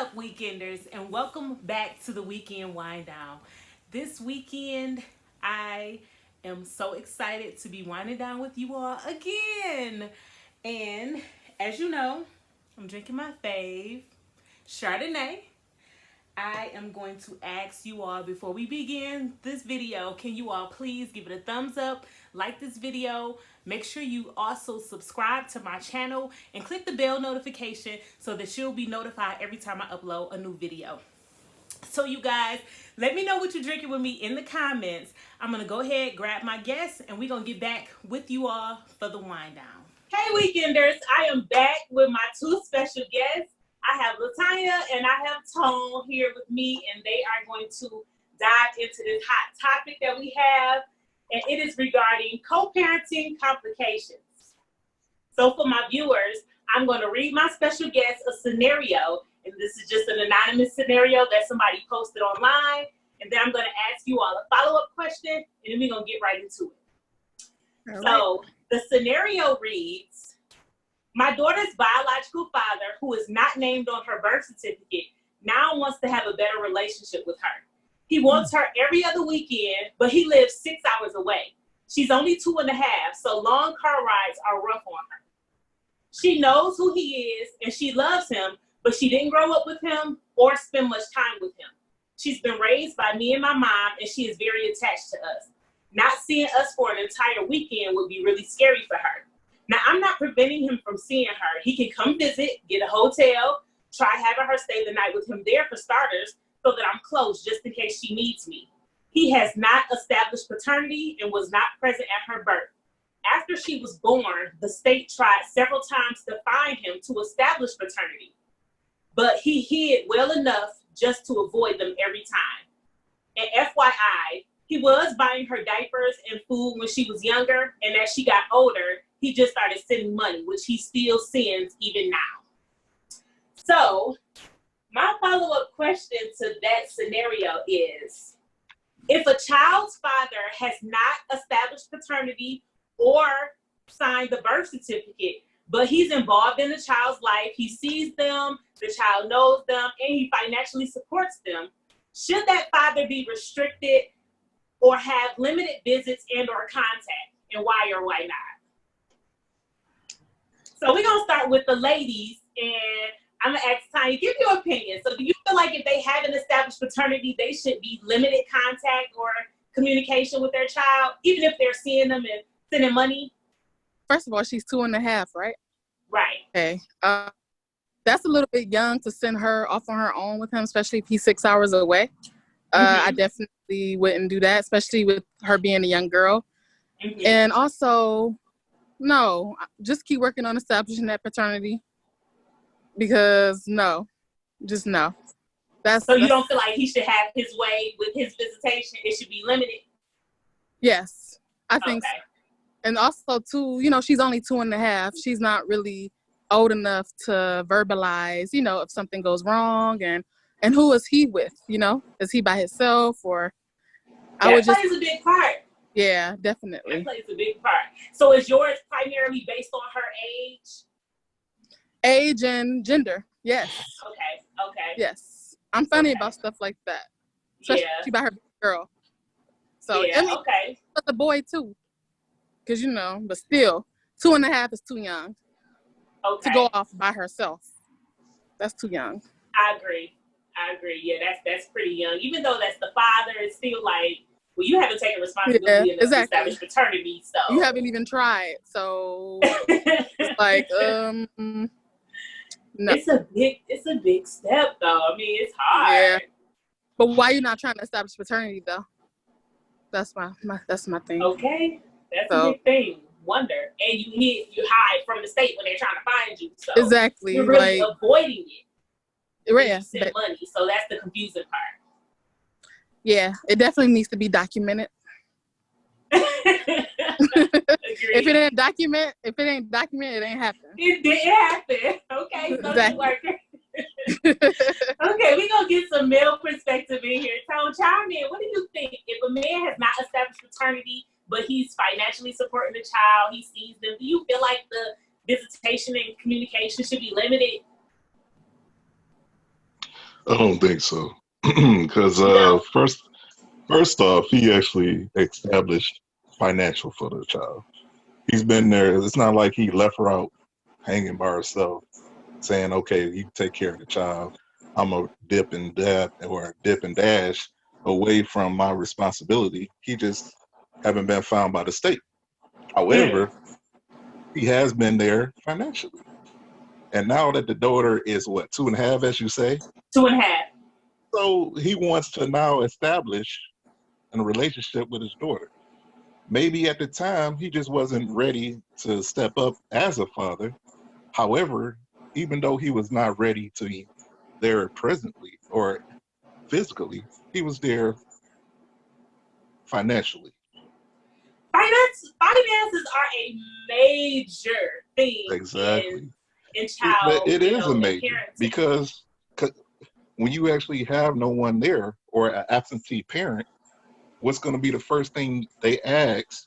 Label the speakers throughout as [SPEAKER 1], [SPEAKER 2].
[SPEAKER 1] up, weekenders, and welcome back to the weekend wind down. This weekend, I am so excited to be winding down with you all again. And as you know, I'm drinking my fave, Chardonnay. I am going to ask you all before we begin this video, can you all please give it a thumbs up, like this video, make sure you also subscribe to my channel and click the bell notification so that you'll be notified every time I upload a new video. So you guys, let me know what you're drinking with me in the comments. I'm going to go ahead, grab my guests, and we're going to get back with you all for the wind down. Hey weekenders, I am back with my two special guests. I have Latanya and I have Tone here with me, and they are going to dive into this hot topic that we have, and it is regarding co-parenting complications. So for my viewers, I'm going to read my special guest a scenario, and this is just an anonymous scenario that somebody posted online, and then I'm going to ask you all a follow-up question, and then we're going to get right into it. All so right. The scenario reads, my daughter's biological father, who is not named on her birth certificate, now wants to have a better relationship with her. He wants her every other weekend, but he lives 6 hours away. She's only 2.5, so long car rides are rough on her. She knows who he is and she loves him, but she didn't grow up with him or spend much time with him. She's been raised by me and my mom, and she is very attached to us. Not seeing us for an entire weekend would be really scary for her. Now, I'm not preventing him from seeing her. He can come visit, get a hotel, try having her stay the night with him there for starters, so that I'm close just in case she needs me. He has not established paternity and was not present at her birth. After she was born, the state tried several times to find him to establish paternity, but he hid well enough just to avoid them every time. And FYI, he was buying her diapers and food when she was younger, and as she got older, he just started sending money, which he still sends even now. So my follow-up question to that scenario is, if a child's father has not established paternity or signed the birth certificate, but he's involved in the child's life, he sees them, the child knows them, and he financially supports them, should that father be restricted or have limited visits and or contact, and why or why not? So we're gonna start with the ladies, and I'm gonna ask Tanya, give your opinion. So do you feel like if they haven't established paternity, they should be limited contact or communication with their child, even if they're seeing them and sending money?
[SPEAKER 2] First of all, she's 2.5, right?
[SPEAKER 1] Right.
[SPEAKER 2] Okay. That's a little bit young to send her off on her own with him, especially if he's 6 hours away. I definitely wouldn't do that, especially with her being a young girl. And also, no, just keep working on establishing that paternity, because no.
[SPEAKER 1] So you don't feel like he should have his way with his visitation? It should be limited?
[SPEAKER 2] Yes, I think so. And also, too, she's only 2.5. She's not really old enough to verbalize, if something goes wrong, and who is he with, Is he by himself, or...
[SPEAKER 1] That plays a big part.
[SPEAKER 2] Yeah, definitely.
[SPEAKER 1] That plays a big part. So is yours primarily based on her age?
[SPEAKER 2] Age and gender, yes.
[SPEAKER 1] Okay.
[SPEAKER 2] Yes. I'm funny about stuff like that. Especially by her girl. So, but the boy too. Because, but still, 2.5 is too young to go off by herself. That's too young.
[SPEAKER 1] I agree. Yeah, that's pretty young. Even though that's the father, it's still like, well, you haven't taken responsibility enough to establish paternity, so.
[SPEAKER 2] You haven't even tried, so it's like, no.
[SPEAKER 1] It's a big step, though. I mean, it's hard.
[SPEAKER 2] Yeah. But why you not trying to establish paternity, though? That's my thing.
[SPEAKER 1] Okay. That's a big thing. Wonder. And you hide from the state when they're trying to find you. So
[SPEAKER 2] exactly.
[SPEAKER 1] You're really avoiding it.
[SPEAKER 2] Right.
[SPEAKER 1] You send money. So that's the confusing part.
[SPEAKER 2] Yeah. It definitely needs to be documented. If it ain't documented, it ain't happening.
[SPEAKER 1] It didn't happen. Okay. So exactly. Okay, we're gonna get some male perspective in here. Tone, chime in. What do you think if a man has not established paternity, but he's financially supporting the child, he sees them? Do you feel like the visitation and communication should be limited?
[SPEAKER 3] I don't think so. Because
[SPEAKER 1] You don't?
[SPEAKER 3] first off, he actually established financial for the child. He's been there. It's not like he left her out hanging by herself, saying, "Okay, you take care of the child. I'm a dip and dab or dip and dash away from my responsibility." He just haven't been found by the state.
[SPEAKER 1] Mm,
[SPEAKER 3] However, he has been there financially. And now that the daughter is what, 2.5, as you say?
[SPEAKER 1] 2.5.
[SPEAKER 3] So he wants to now establish a relationship with his daughter. Maybe at the time he just wasn't ready to step up as a father. However, even though he was not ready to be there presently or physically, he was there financially.
[SPEAKER 1] Finances are a major thing
[SPEAKER 3] Exactly.
[SPEAKER 1] in
[SPEAKER 3] But
[SPEAKER 1] child,
[SPEAKER 3] it is a
[SPEAKER 1] in
[SPEAKER 3] major
[SPEAKER 1] parenting.
[SPEAKER 3] because when you actually have no one there or an absentee parent, what's going to be the first thing they ask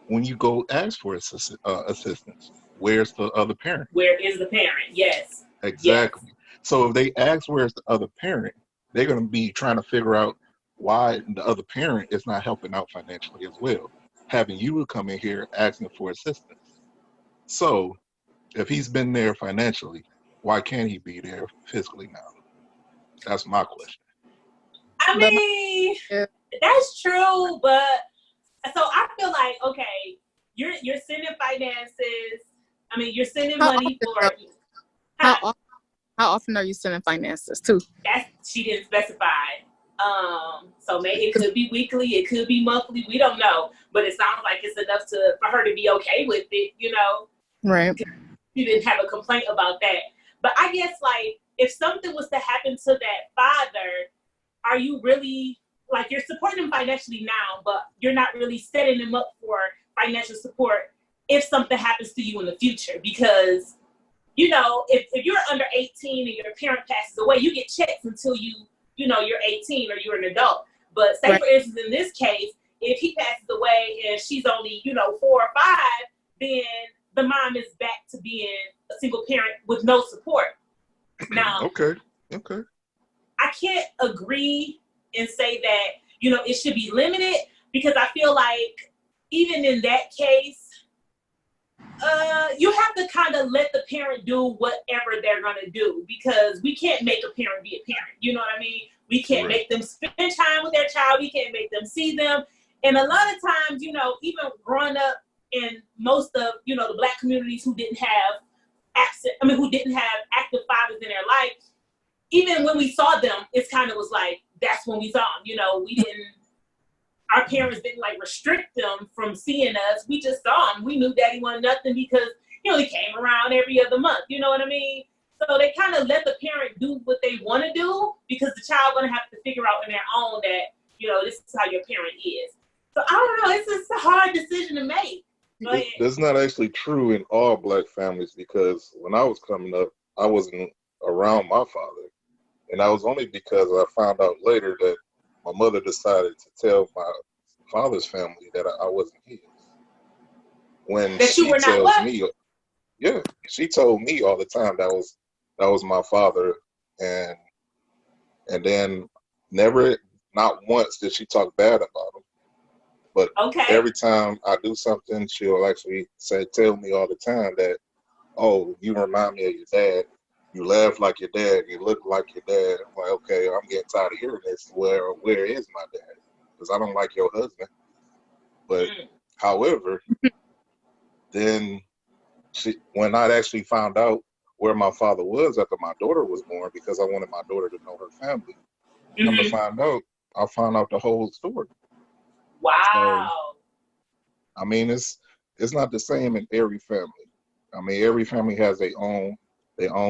[SPEAKER 3] when you go ask for assistance? Where's the other parent?
[SPEAKER 1] Where is the parent? Yes. Yes.
[SPEAKER 3] Exactly. So if they ask where's the other parent, they're going to be trying to figure out why the other parent is not helping out financially as well, having you come in here asking for assistance. So if he's been there financially, why can't he be there physically now? That's my question.
[SPEAKER 1] I
[SPEAKER 2] That might,
[SPEAKER 1] mean,
[SPEAKER 2] yeah.
[SPEAKER 1] that's true, but so I feel like, okay, you're sending finances. I mean, you're sending
[SPEAKER 2] How
[SPEAKER 1] money
[SPEAKER 2] often,
[SPEAKER 1] for,
[SPEAKER 2] though?
[SPEAKER 1] huh?
[SPEAKER 2] How often? How often are you sending finances too?
[SPEAKER 1] That's, she didn't specify. So maybe it could be weekly, it could be monthly. We don't know, but it sounds like it's enough for her to be okay with it.
[SPEAKER 2] Right.
[SPEAKER 1] She didn't have a complaint about that. But I guess like if something was to happen to that father, are you really like you're supporting him financially now, but you're not really setting him up for financial support if something happens to you in the future? Because if you're under 18 and your parent passes away, you get checks until you're 18 or you're an adult. But say
[SPEAKER 2] Right.
[SPEAKER 1] for instance, in this case, if he passes away and she's only 4 or 5, then the mom is back to being a single parent with no support. Now,
[SPEAKER 3] Okay. Okay.
[SPEAKER 1] I can't agree and say that it should be limited, because I feel like even in that case, you have to kind of let the parent do whatever they're gonna do, because we can't make a parent be a parent. You know what I mean? We can't
[SPEAKER 3] Right.
[SPEAKER 1] make them spend time with their child. We can't make them see them. And a lot of times, even growing up in most of the Black communities who didn't have who didn't have active fathers in their life, even when we saw them, it's kind of was like that's when we saw them. We didn't. Our parents didn't like restrict them from seeing us. We just saw them. We knew Daddy wanted nothing because he came around every other month. You know what I mean? So they kind of let the parent do what they want to do, because the child gonna have to figure out on their own that this is how your parent is. So I don't know. It's just a hard decision to make. But
[SPEAKER 3] That's not actually true in all Black families because when I was coming up, I wasn't around my father. And that was only because I found out later that my mother decided to tell my father's family that I wasn't his. When
[SPEAKER 1] that you
[SPEAKER 3] she
[SPEAKER 1] were not
[SPEAKER 3] tells
[SPEAKER 1] what?
[SPEAKER 3] me, yeah, she told me all the time that was my father, and then never, not once did she talk bad about him. But
[SPEAKER 1] Okay.
[SPEAKER 3] every time I do something, she'll actually tell me all the time that, oh, you remind me of your dad. You laugh like your dad. You look like your dad. I'm like, okay, I'm getting tired of hearing this. Where is my dad? Because I don't like your husband. But however, then when I actually found out where my father was after my daughter was born, because I wanted my daughter to know her family, come to
[SPEAKER 1] Mm-hmm.
[SPEAKER 3] find out, I found out the whole story. So
[SPEAKER 1] Wow.
[SPEAKER 3] I mean, it's not the same in every family. I mean, every family has their own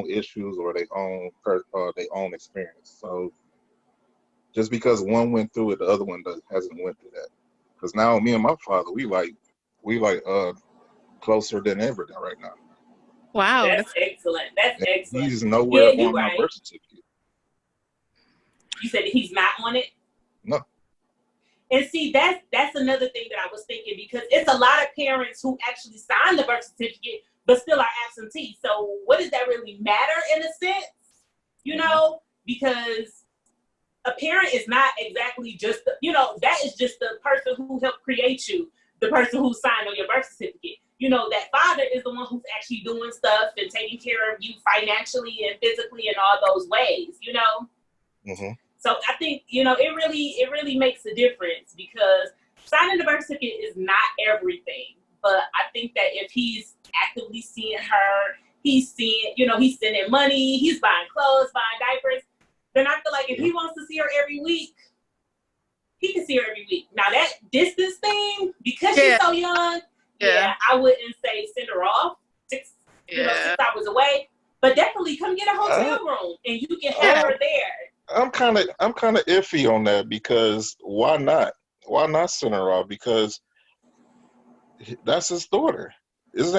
[SPEAKER 3] issues or their own experience. So just because one went through it, the other one hasn't went through that. Because now me and my father, we like closer than ever right now.
[SPEAKER 2] Wow.
[SPEAKER 1] That's
[SPEAKER 2] That's
[SPEAKER 1] excellent. That's
[SPEAKER 3] And
[SPEAKER 1] excellent.
[SPEAKER 3] he's
[SPEAKER 1] Yeah,
[SPEAKER 3] nowhere
[SPEAKER 1] you're
[SPEAKER 3] on my
[SPEAKER 1] right.
[SPEAKER 3] birth certificate.
[SPEAKER 1] You said that he's not on it.
[SPEAKER 3] No.
[SPEAKER 1] And see, that's another thing that I was thinking, because it's a lot of parents who actually sign the birth certificate but still are absentee. So what does that really matter in a sense? You
[SPEAKER 3] Mhm.
[SPEAKER 1] know, because a parent is not exactly just, that is just the person who helped create you, the person who signed on your birth certificate. That father is the one who's actually doing stuff and taking care of you financially and physically in all those ways,
[SPEAKER 3] Mm-hmm.
[SPEAKER 1] So I think, it really makes a difference, because signing the birth certificate is not everything. But I think that if he's actively seeing her, he's sending money, he's buying clothes, buying diapers, then I feel like if he wants to see her every week, he can see her every week. Now that distance thing, because she's so young, I wouldn't say send her off 6 hours away, but definitely come get a hotel room and you can have her there.
[SPEAKER 3] I'm kind of iffy on that, because why not? Why not send her off? Because that's his daughter. It's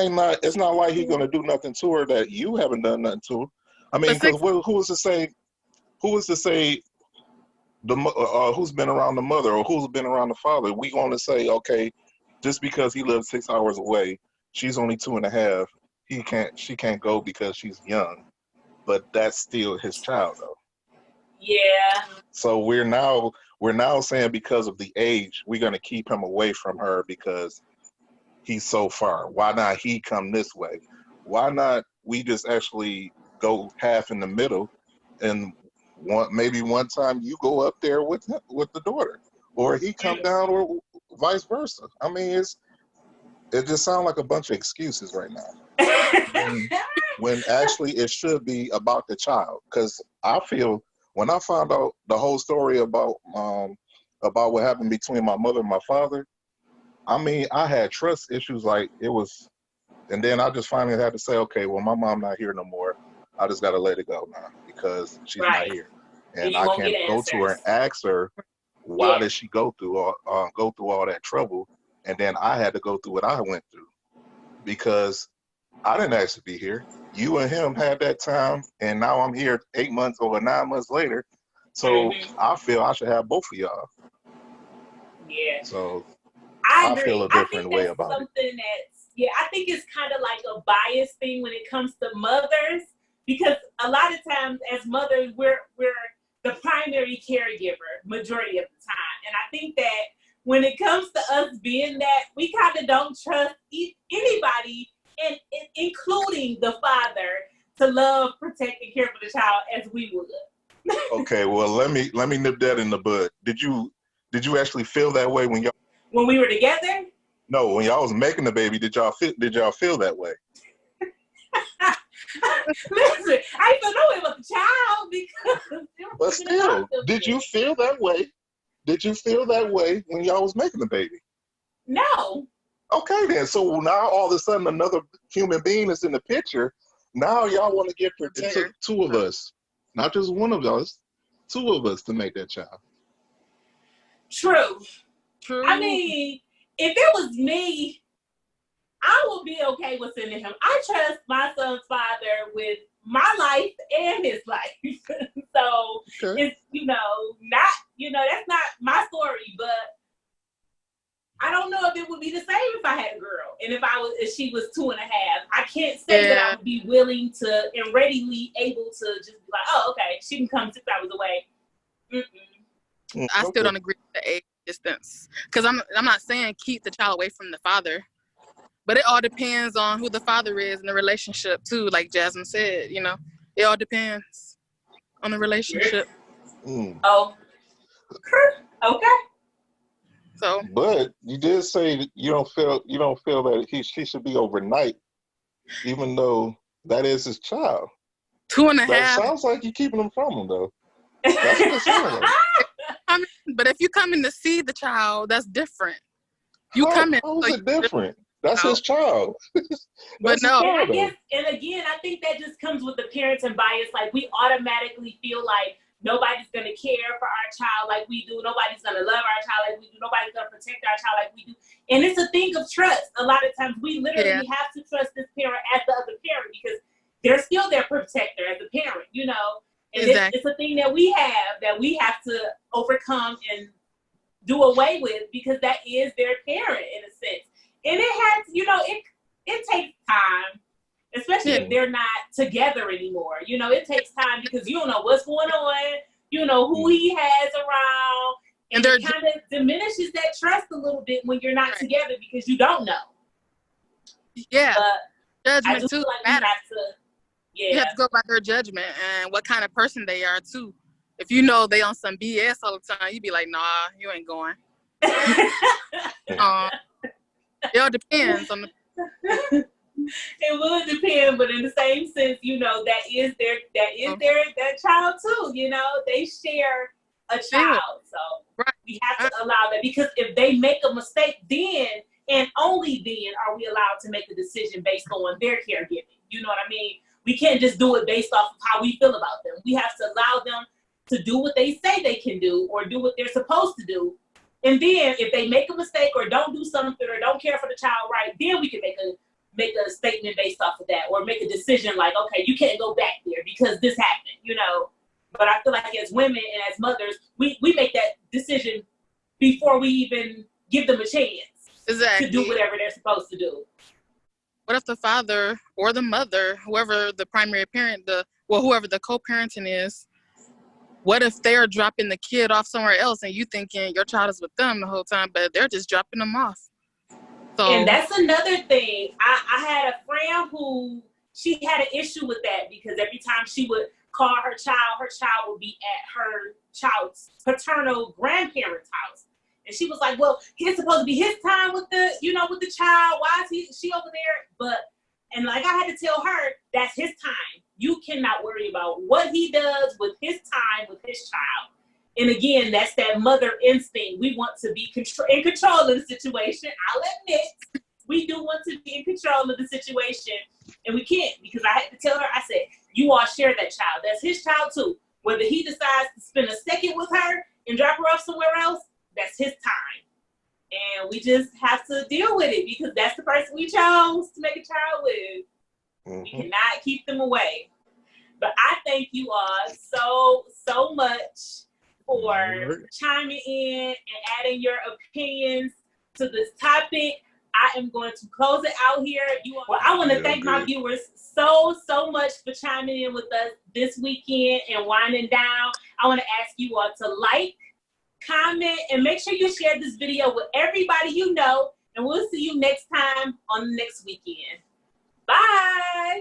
[SPEAKER 3] not like he's gonna do nothing to her that you haven't done nothing to her. I mean, because who is to say? Who is to say who's been around the mother or who's been around the father? We going to say, okay, just because he lives 6 hours away, she's only 2.5. She can't go because she's young, but that's still his child, though.
[SPEAKER 1] Yeah.
[SPEAKER 3] So we're now saying because of the age, we're gonna keep him away from her because he's so far. Why not he come this way? Why not we just actually go half in the middle, and maybe one time you go up there with the daughter, or he come down, or vice versa. I mean, it just sounds like a bunch of excuses right now. When actually it should be about the child. Because I feel when I found out the whole story about what happened between my mother and my father, I mean, I had trust issues like it was, and then I just finally had to say, okay, well, my mom not here no more. I just got to let it go now because she's not here. And I can't go to her and ask her, why did she go through all that trouble? And then I had to go through what I went through because I didn't ask to be here. You and him had that time, and now I'm here 8 months or 9 months later. So I feel I should have both of y'all.
[SPEAKER 1] Yeah.
[SPEAKER 3] So
[SPEAKER 1] I agree.
[SPEAKER 3] feel a different way about
[SPEAKER 1] something it. I think it's kind of like a bias thing when it comes to mothers, because a lot of times as mothers, we're the primary caregiver majority of the time. And I think that when it comes to us being that, we kind of don't trust anybody, and including the father, to love, protect, and care for the child as we would.
[SPEAKER 3] Okay, well, let me nip that in the bud. Did you actually feel that way when
[SPEAKER 1] we were together?
[SPEAKER 3] No, when y'all was making the baby, did y'all feel that way?
[SPEAKER 1] Listen, I feel no way about the child because.
[SPEAKER 3] But still, did you feel that way? Did you feel that way when y'all was making the baby?
[SPEAKER 1] No.
[SPEAKER 3] Okay, then. So now all of a sudden another human being is in the picture. Now y'all want to get protected. Two of us, not just one of us, two of us to make that child.
[SPEAKER 1] True. I mean, if it was me, I would be okay with sending him. I trust my son's father with my life and his life. So it's, that's not my story, but I don't know if it would be the same if I had a girl and if she was 2.5. I can't say that I would be willing to and readily able to just be like, oh, okay, she can come 6 hours away. Mm-mm.
[SPEAKER 2] I still don't agree with the age distance, because I'm not saying keep the child away from the father, but it all depends on who the father is in the relationship too. Like Jasmine said, it all depends on the relationship.
[SPEAKER 1] Oh, okay.
[SPEAKER 2] So,
[SPEAKER 3] but you did say that you don't feel that she should be overnight, even though that is his child.
[SPEAKER 2] 2.5.
[SPEAKER 3] That sounds like you're keeping him from him, though. That's what it sounds like.
[SPEAKER 2] But if you come in to see the child, that's different.
[SPEAKER 3] How is it different? That's his child.
[SPEAKER 2] But no.
[SPEAKER 1] And again, I think that just comes with the parenting bias. Like, we automatically feel like nobody's going to care for our child like we do. Nobody's going to love our child like we do. Nobody's going to protect our child like we do. And it's a thing of trust. A lot of times we literally have to trust this parent as the other parent because they're still their protector as a parent, And it's a thing that we have to overcome and do away with because that is their parent in a sense. And it has, it takes time, especially if they're not together anymore. You know, it takes time because you don't know what's going on. You don't know who he has around. And it kind of diminishes that trust a little bit when you're not together because you don't know.
[SPEAKER 2] Yeah.
[SPEAKER 1] But
[SPEAKER 2] judgment
[SPEAKER 1] I do
[SPEAKER 2] too
[SPEAKER 1] feel like
[SPEAKER 2] matters. You have to go by their judgment and what kind of person they are too. If you know they on some BS all the time, you be like, nah, you ain't going. It all depends on the.
[SPEAKER 1] It would depend, but in the same sense, you know, that is their child too. You know, they share a child, so we have to allow that, because if they make a mistake, then and only then are we allowed to make a decision based on their caregiving. You know what I mean? We can't just do it based off of how we feel about them. We have to allow them to do what they say they can do or do what they're supposed to do. And then if they make a mistake or don't do something or don't care for the child right, then we can make a statement based off of that, or make a decision like, okay, you can't go back there because this happened, you know. But I feel like as women and as mothers, we make that decision before we even give them a chance to do whatever they're supposed to do.
[SPEAKER 2] What if the father or the mother, whoever the primary parent, whoever the co-parenting is, what if they're dropping the kid off somewhere else and you thinking your child is with them the whole time, but they're just dropping them off? So,
[SPEAKER 1] and that's another thing. I had a friend who, she had an issue with that because every time she would call her child would be at her child's paternal grandparents' house. And she was like, well, it's supposed to be his time with the child. Why is she over there? And like I had to tell her, that's his time. You cannot worry about what he does with his time with his child. And again, that's that mother instinct. We want to be in control of the situation. I'll admit, we do want to be in control of the situation. And we can't, because I had to tell her, I said, you all share that child. That's his child too. Whether he decides to spend a second with her and drop her off somewhere else, that's his time. And we just have to deal with it because that's the person we chose to make a child with. Mm-hmm. We cannot keep them away. But I thank you all so much for chiming in and adding your opinions to this topic. I am going to close it out here. I want to thank my viewers so much for chiming in with us this weekend and winding down. I want to ask you all to like, comment, and make sure you share this video with everybody you know. And we'll see you next time on the next weekend. Bye.